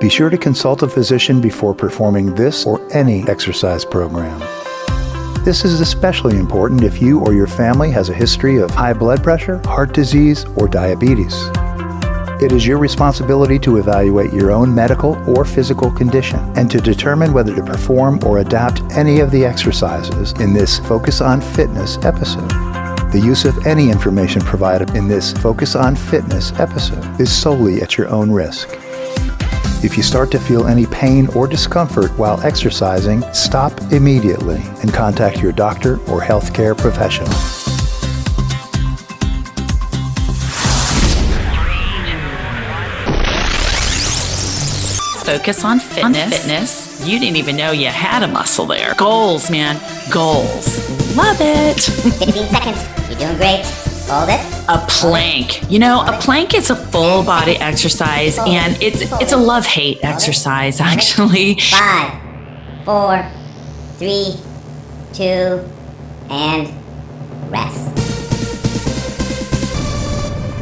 Be sure to consult a physician before performing this or any exercise program. This is especially important if you or your family has a history of high blood pressure, heart disease, or diabetes. It is your responsibility to evaluate your own medical or physical condition and to determine whether to perform or adapt any of the exercises in this Focus on Fitness episode. The use of any information provided in this Focus on Fitness episode is solely at your own risk. If you start to feel any pain or discomfort while exercising, stop immediately and contact your doctor or healthcare professional. Focus on fitness. You didn't even know you had a muscle there. Goals, man. Goals. Love it. 15 seconds. You're doing great. Hold it. A plank. You know, a plank is a full body exercise, and it's a love-hate exercise, actually. 5, 4, 3, 2, and rest.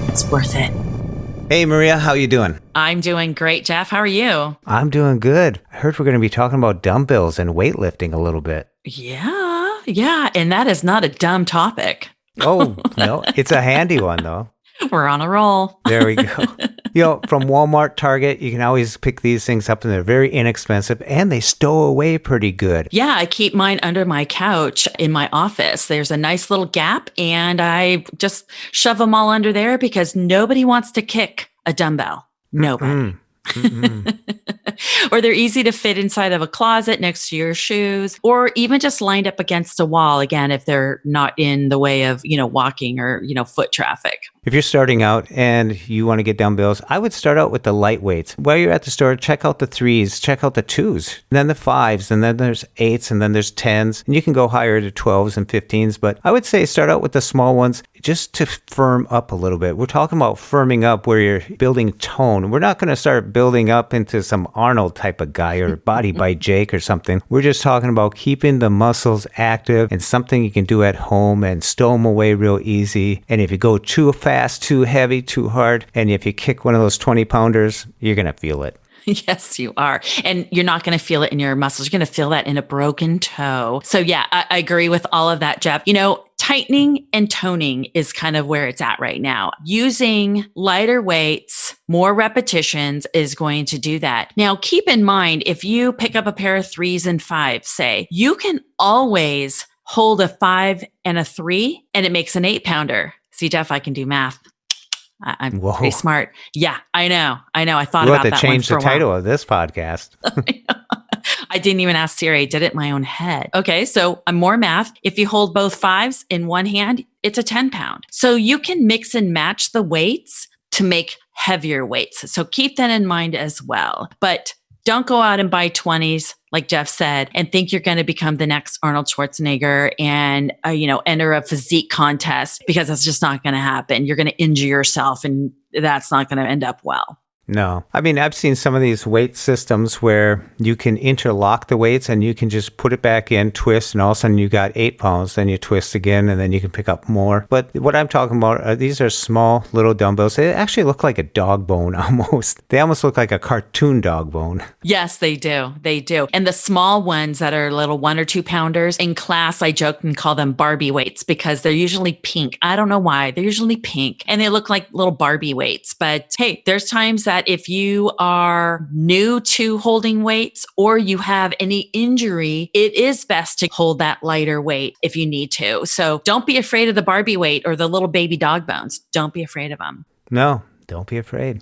It's worth it. Hey, Maria, how you doing? I'm doing great, Jeff. How are you? I'm doing good. I heard we're going to be talking about dumbbells and weightlifting a little bit. Yeah, and that is not a dumb topic. Oh, no, it's a handy one, though. We're on a roll. There we go. From Walmart, Target, you can always pick these things up, and they're very inexpensive, and they stow away pretty good. Yeah, I keep mine under my couch in my office. There's a nice little gap, and I just shove them all under there because nobody wants to kick a dumbbell. Nobody. Or they're easy to fit inside of a closet next to your shoes, or even just lined up against a wall, again, if they're not in the way of, walking or, foot traffic. If you're starting out and you want to get dumbbells, I would start out with the lightweights. While you're at the store, check out the 3s, check out the 2s, then the 5s, and then there's 8s, and then there's 10s. And you can go higher to 12s and 15s, but I would say start out with the small ones just to firm up a little bit. We're talking about firming up where you're building tone. We're not going to start building up into some Arnold type of guy or Body by Jake or something. We're just talking about keeping the muscles active and something you can do at home and stow them away real easy. And if you go too fast, too heavy, too hard, and if you kick one of those 20-pounders, you're going to feel it. Yes, you are. And you're not going to feel it in your muscles. You're going to feel that in a broken toe. So yeah, I agree with all of that, Jeff. Tightening and toning is kind of where it's at right now. Using lighter weights, more repetitions is going to do that. Now, keep in mind, if you pick up a pair of 3s and 5s, say, you can always hold a 5 and a 3, and it makes an 8-pounder. See, Jeff, I can do math. I'm pretty smart. Yeah, I know. I thought about that one for a while. We'll have to change the title of this podcast. I didn't even ask Siri. I did it in my own head. Okay, so more math. If you hold both 5s in one hand, it's a 10-pound. So you can mix and match the weights to make heavier weights. So keep that in mind as well. But don't go out and buy 20s, like Jeff said, and think you're going to become the next Arnold Schwarzenegger and, enter a physique contest, because that's just not going to happen. You're going to injure yourself, and that's not going to end up well. No. I mean, I've seen some of these weight systems where you can interlock the weights and you can just put it back in, twist, and all of a sudden you got 8 pounds, then you twist again, and then you can pick up more. But what I'm talking about, these are small little dumbbells. They actually look like a dog bone almost. They almost look like a cartoon dog bone. Yes, they do. They do. And the small ones that are little 1 or 2 pounders, in class, I joke and call them Barbie weights because they're usually pink. I don't know why. They're usually pink and they look like little Barbie weights. But hey, there's times that if you are new to holding weights or you have any injury, it is best to hold that lighter weight if you need to. So don't be afraid of the Barbie weight or the little baby dog bones. Don't be afraid of them. No, don't be afraid.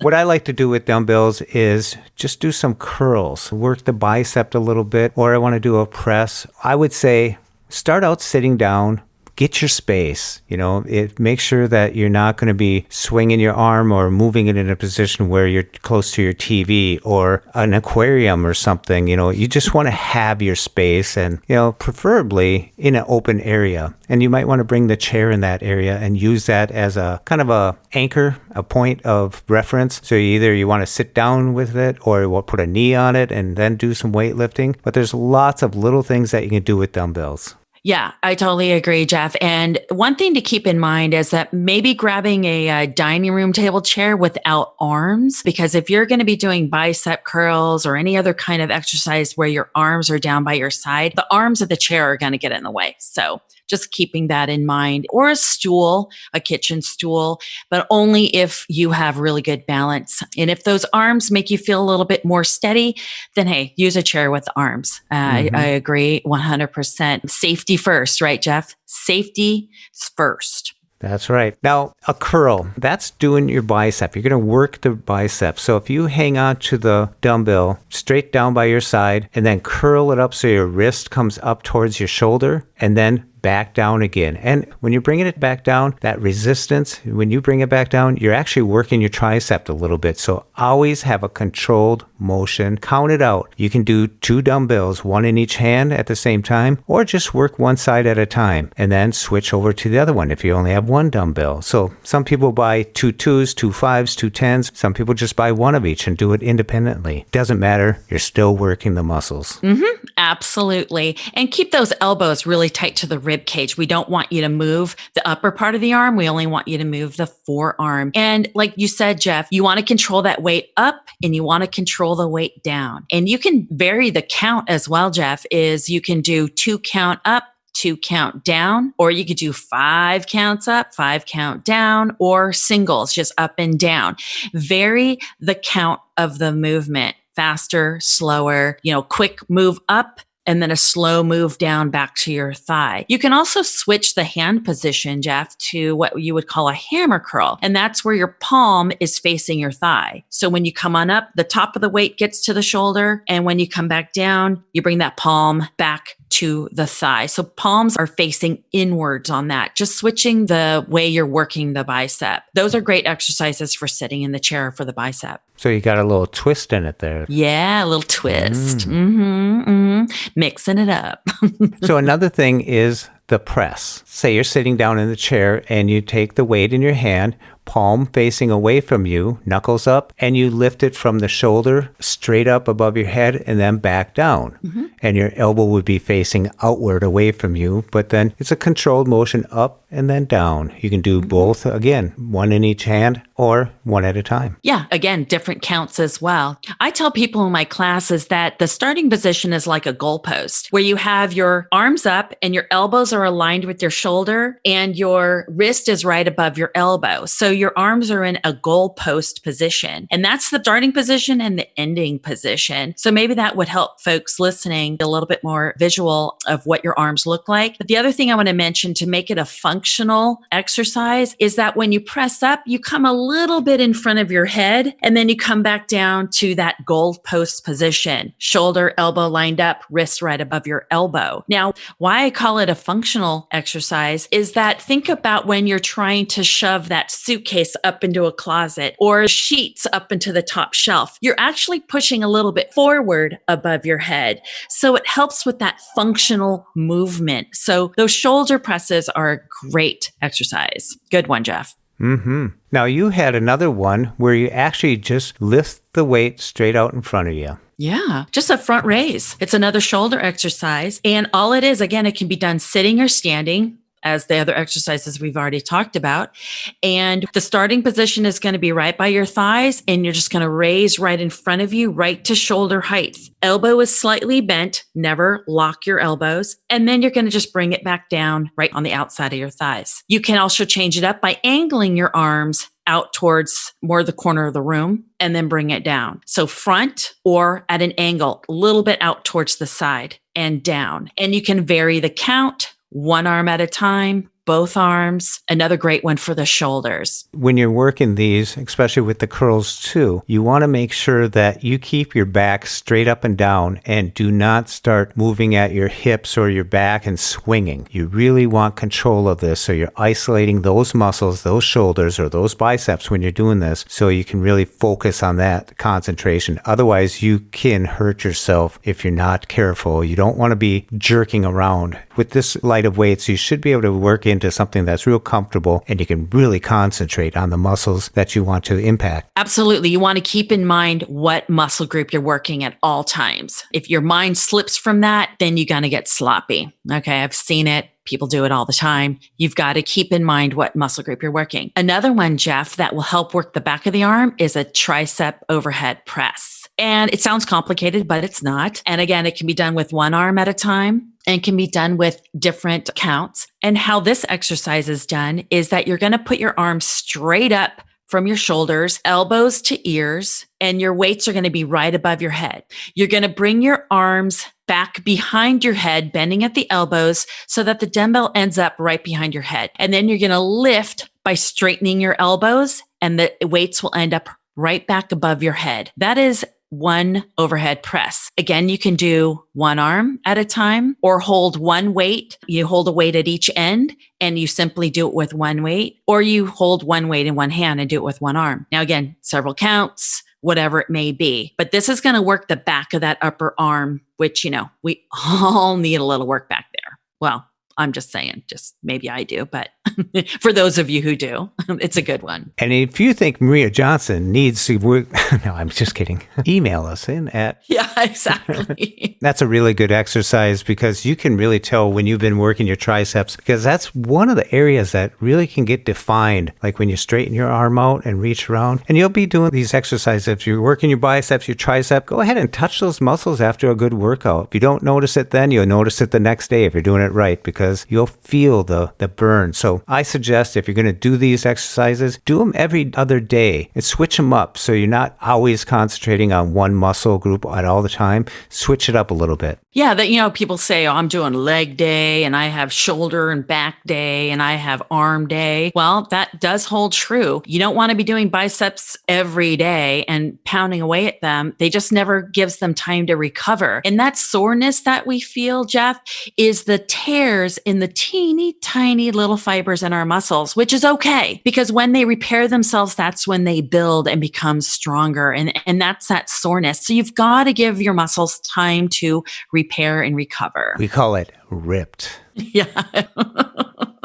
What I like to do with dumbbells is just do some curls, work the bicep a little bit, or I want to do a press. I would say start out sitting down. Get your space, make sure that you're not going to be swinging your arm or moving it in a position where you're close to your TV or an aquarium or something. You just want to have your space and, preferably in an open area. And you might want to bring the chair in that area and use that as a kind of a anchor, a point of reference. So either you want to sit down with it or we'll put a knee on it and then do some weightlifting. But there's lots of little things that you can do with dumbbells. Yeah, I totally agree, Jeff. And one thing to keep in mind is that maybe grabbing a dining room table chair without arms, because if you're going to be doing bicep curls or any other kind of exercise where your arms are down by your side, the arms of the chair are going to get in the way. So just keeping that in mind, or a stool, a kitchen stool, but only if you have really good balance. And if those arms make you feel a little bit more steady, then hey, use a chair with arms. I agree 100%. Safety first, right, Jeff? Safety first. That's right. Now, a curl, that's doing your bicep. You're going to work the bicep. So if you hang on to the dumbbell straight down by your side and then curl it up so your wrist comes up towards your shoulder and then back down again. And when you're bringing it back down, that resistance, when you bring it back down, you're actually working your tricep a little bit. So always have a controlled motion. Count it out. You can do 2 dumbbells, 1 in each hand at the same time, or just work one side at a time and then switch over to the other one if you only have 1 dumbbell. So some people buy 2 2s, 2 5s, 2 10s. Some people just buy 1 of each and do it independently. Doesn't matter. You're still working the muscles. Absolutely. And keep those elbows really tight to the rib cage. We don't want you to move the upper part of the arm. We only want you to move the forearm. And like you said, Jeff, you want to control that weight up and you want to control the weight down. And you can vary the count as well, Jeff, is you can do 2 count up, 2 count down, or you could do 5 counts up, 5 count down, or singles, just up and down. Vary the count of the movement. Faster, slower, quick move up and then a slow move down back to your thigh. You can also switch the hand position, Jeff, to what you would call a hammer curl. And that's where your palm is facing your thigh. So when you come on up, the top of the weight gets to the shoulder. And when you come back down, you bring that palm back to the thigh. So palms are facing inwards on that, just switching the way you're working the bicep. Those are great exercises for sitting in the chair for the bicep. So you got a little twist in it there. Yeah, a little twist. Mixing it up. So another thing is the press. Say you're sitting down in the chair and you take the weight in your hand, palm facing away from you, knuckles up, and you lift it from the shoulder straight up above your head and then back down. And your elbow would be facing outward away from you, but then it's a controlled motion up and then down. You can do both, again, 1 in each hand or 1 at a time. Yeah, again, different counts as well. I tell people in my classes that the starting position is like a goalpost where you have your arms up and your elbows are aligned with your shoulder and your wrist is right above your elbow. So your arms are in a goalpost position. And that's the starting position and the ending position. So maybe that would help folks listening a little bit more visual of what your arms look like. But the other thing I want to mention to make it a functional exercise is that when you press up, you come a little bit in front of your head and then you come back down to that goalpost position. Shoulder, elbow lined up, wrist right above your elbow. Now, why I call it a functional exercise is that think about when you're trying to shove that suitcase up into a closet or sheets up into the top shelf. You're actually pushing a little bit forward above your head. So it helps with that functional movement. So those shoulder presses are a great exercise. Good one, Jeff. Now you had another one where you actually just lift the weight straight out in front of you. Yeah, just a front raise. It's another shoulder exercise. And all it is, again, it can be done sitting or standing, as the other exercises we've already talked about. And the starting position is going to be right by your thighs, and you're just going to raise right in front of you, right to shoulder height. Elbow is slightly bent, never lock your elbows. And then you're going to just bring it back down right on the outside of your thighs. You can also change it up by angling your arms out towards more the corner of the room and then bring it down. So front or at an angle, a little bit out towards the side and down. And you can vary the count, 1 arm at a time, both arms. Another great one for the shoulders. When you're working these, especially with the curls too, you want to make sure that you keep your back straight up and down and do not start moving at your hips or your back and swinging. You really want control of this. So you're isolating those muscles, those shoulders or those biceps when you're doing this so you can really focus on that concentration. Otherwise, you can hurt yourself if you're not careful. You don't want to be jerking around. With this light of weights, you should be able to work in into something that's real comfortable and you can really concentrate on the muscles that you want to impact. Absolutely. You want to keep in mind what muscle group you're working at all times. If your mind slips from that, then you're going to get sloppy. Okay. I've seen it. People do it all the time. You've got to keep in mind what muscle group you're working. Another one, Jeff, that will help work the back of the arm is a tricep overhead press. And it sounds complicated, but it's not. And again, it can be done with one arm at a time and can be done with different counts. And how this exercise is done is that you're going to put your arms straight up from your shoulders, elbows to ears, and your weights are going to be right above your head. You're going to bring your arms back behind your head, bending at the elbows so that the dumbbell ends up right behind your head. And then you're going to lift by straightening your elbows and the weights will end up right back above your head. That is one overhead press. Again, you can do one arm at a time or hold one weight. You hold a weight at each end and you simply do it with one weight, or you hold one weight in one hand and do it with one arm. Now, again, several counts, whatever it may be, but this is going to work the back of that upper arm, which, we all need a little work back there. Well, I'm just saying, just maybe I do, but for those of you who do, it's a good one. And if you think Maria Johnson needs to work, no, I'm just kidding. Email us in at. Yeah, exactly. That's a really good exercise because you can really tell when you've been working your triceps, because that's one of the areas that really can get defined. Like when you straighten your arm out and reach around, and you'll be doing these exercises. If you're working your biceps, your tricep, go ahead and touch those muscles after a good workout. If you don't notice it then, you'll notice it the next day if you're doing it right, because you'll feel the burn. So I suggest if you're going to do these exercises, do them every other day and switch them up so you're not always concentrating on one muscle group at all the time. Switch it up a little bit. Yeah, that people say, oh, I'm doing leg day and I have shoulder and back day and I have arm day. Well, that does hold true. You don't want to be doing biceps every day and pounding away at them. They just never gives them time to recover. And that soreness that we feel, Jeff, is the tears in the teeny tiny little fibers in our muscles, which is okay because when they repair themselves, that's when they build and become stronger. And that's that soreness. So you've got to give your muscles time to repair and recover. We call it ripped. Yeah.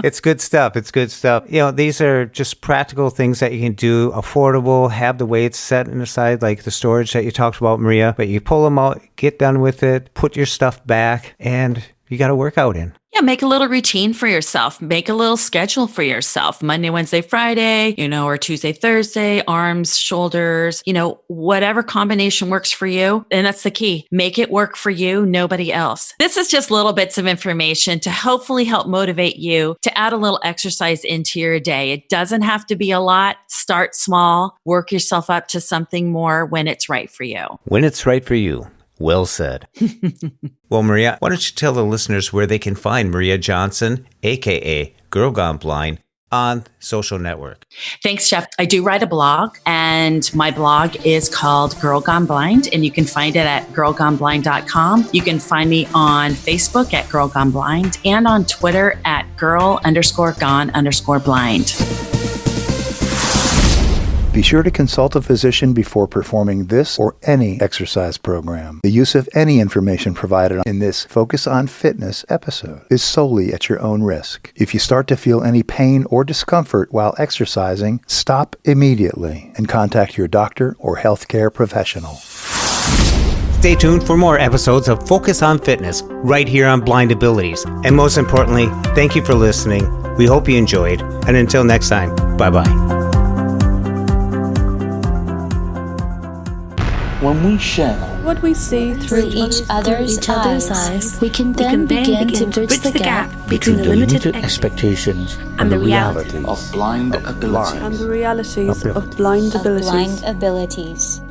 It's good stuff. It's good stuff. These are just practical things that you can do, affordable, have the weights set aside, like the storage that you talked about, Maria, but you pull them out, get done with it, put your stuff back, and you got a workout in. Yeah, make a little routine for yourself. Make a little schedule for yourself. Monday, Wednesday, Friday, or Tuesday, Thursday, arms, shoulders, whatever combination works for you. And that's the key. Make it work for you, nobody else. This is just little bits of information to hopefully help motivate you to add a little exercise into your day. It doesn't have to be a lot. Start small, work yourself up to something more when it's right for you. When it's right for you. Well said. Well, Maria, why don't you tell the listeners where they can find Maria Johnson, a.k.a. Girl Gone Blind, on social network? Thanks, Jeff. I do write a blog, and my blog is called Girl Gone Blind, and you can find it at girlgoneblind.com. You can find me on Facebook at Girl Gone Blind and on Twitter at girl_gone_blind. Be sure to consult a physician before performing this or any exercise program. The use of any information provided in this Focus on Fitness episode is solely at your own risk. If you start to feel any pain or discomfort while exercising, stop immediately and contact your doctor or healthcare professional. Stay tuned for more episodes of Focus on Fitness right here on Blind Abilities. And most importantly, thank you for listening. We hope you enjoyed. And until next time, bye-bye. When we share what we see through each other's eyes, we can then begin to bridge the gap between the limited expectations and the realities of blind abilities.